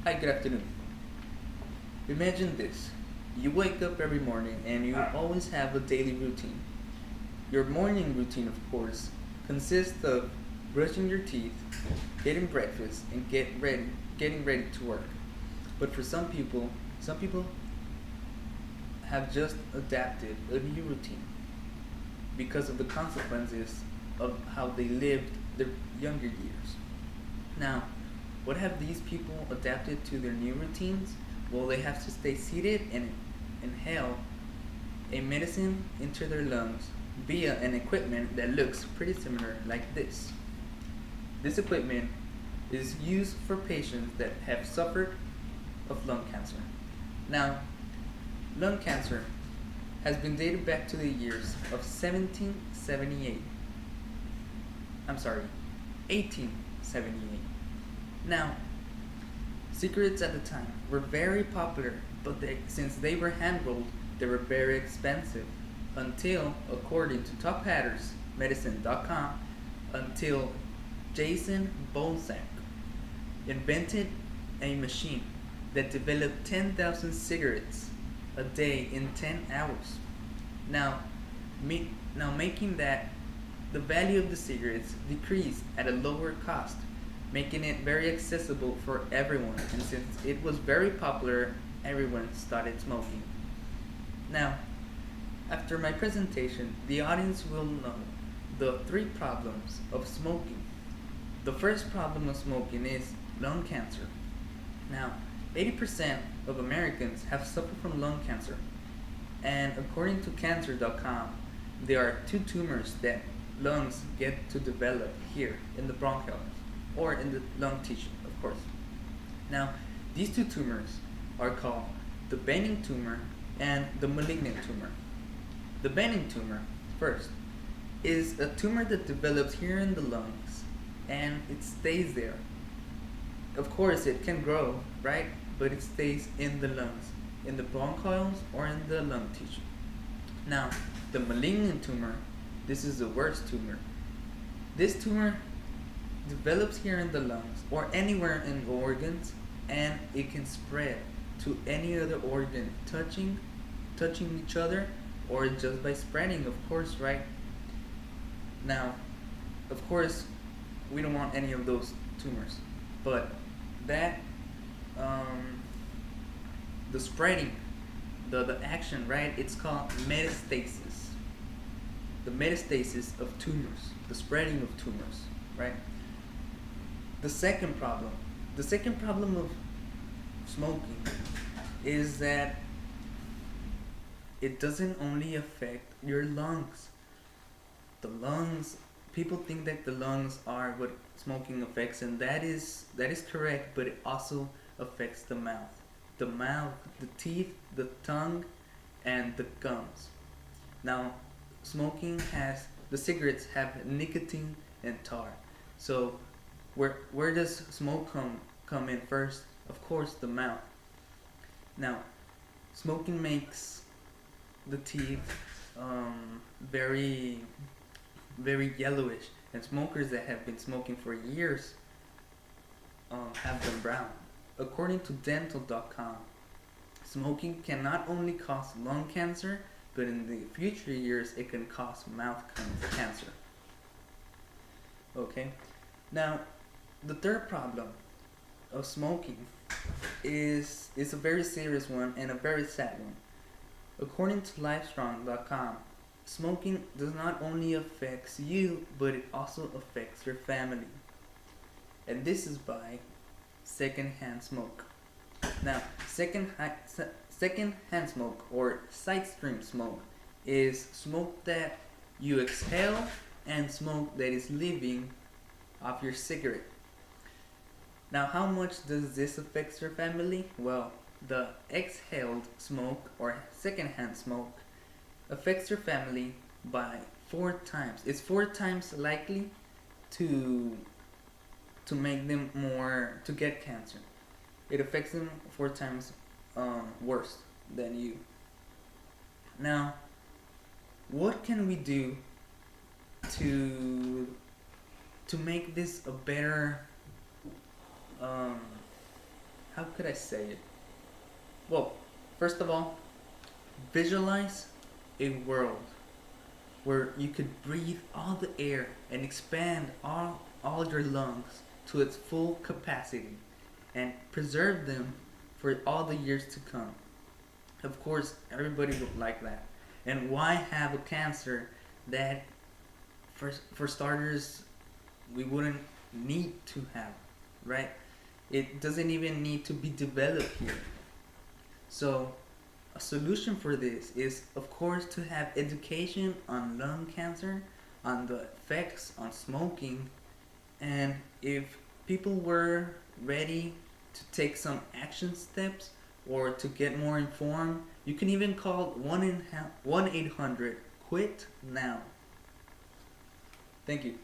Hi, good afternoon. Imagine this. You wake up every morning and you always have a daily routine. Your morning routine, of course, consists of brushing your teeth, getting breakfast, and getting ready to work. But for some people have just adapted a new routine because of the consequences of how they lived their younger years. Now, what have these people adapted to their new routines? Well, they have to stay seated and inhale a medicine into their lungs via an equipment that looks pretty similar like this. This equipment is used for patients that have suffered of lung cancer. Now, lung cancer has been dated back to the years of 1778. I'm sorry, 1878. Now, cigarettes at the time were very popular, but since they were hand rolled, they were very expensive. Until, according to tophattersmedicine.com, until Jason Bonsack invented a machine that developed 10,000 cigarettes a day in 10 hours. Now, making that the value of the cigarettes decreased at a lower cost, making it very accessible for everyone. And since it was very popular, everyone started smoking. Now, after my presentation, the audience will know the three problems of smoking. The first problem of smoking is lung cancer. Now, 80% of Americans have suffered from lung cancer. And according to cancer.com, there are two tumors that lungs get to develop here in the bronchioles or in the lung tissue, of course. Now, these two tumors are called the benign tumor and the malignant tumor. The benign tumor, first, is a tumor that develops here in the lungs and it stays there. Of course, it can grow, right? But it stays in the lungs, in the bronchioles or in the lung tissue. Now, the malignant tumor, this is the worst tumor. This tumor develops here in the lungs or anywhere in the organs, and it can spread to any other organ, touching each other, or just by spreading, of course, right? Now, of course, we don't want any of those tumors, but that the spreading, the action, right? It's called metastasis. The metastasis of tumors, the spreading of tumors, right? The second problem of smoking is that it doesn't only affect your lungs. The lungs, people think that the lungs are what smoking affects, and that is correct, but it also affects the mouth. The mouth, the teeth, the tongue, and the gums. Now, the cigarettes have nicotine and tar. So where does smoke come in first? Of course, the mouth. Now, smoking makes the teeth very very yellowish, and smokers that have been smoking for years have them brown. According to dental.com, smoking can not only cause lung cancer, but in the future years it can cause mouth cancer. Okay? Now, the third problem of smoking is a very serious one and a very sad one. According to livestrong.com, smoking does not only affect you, but it also affects your family. And this is by secondhand smoke. Now, secondhand smoke or side stream smoke is smoke that you exhale and smoke that is leaving off your cigarette. Now, how much does this affect your family? Well, the exhaled smoke or secondhand smoke affects your family by 4 times. It's 4 times likely to make them to get cancer. It affects them 4 times worse than you. Now, what can we do to make this a better how could I say it? Well, first of all, visualize a world where you could breathe all the air and expand all your lungs to its full capacity and preserve them for all the years to come. Of course, everybody would like that. And why have a cancer that, for starters, we wouldn't need to have, right? It doesn't even need to be developed here. So, a solution for this is, of course, to have education on lung cancer, on the effects on smoking, and if people were ready to take some action steps or to get more informed, you can even call 1-800 quit now. Thank you.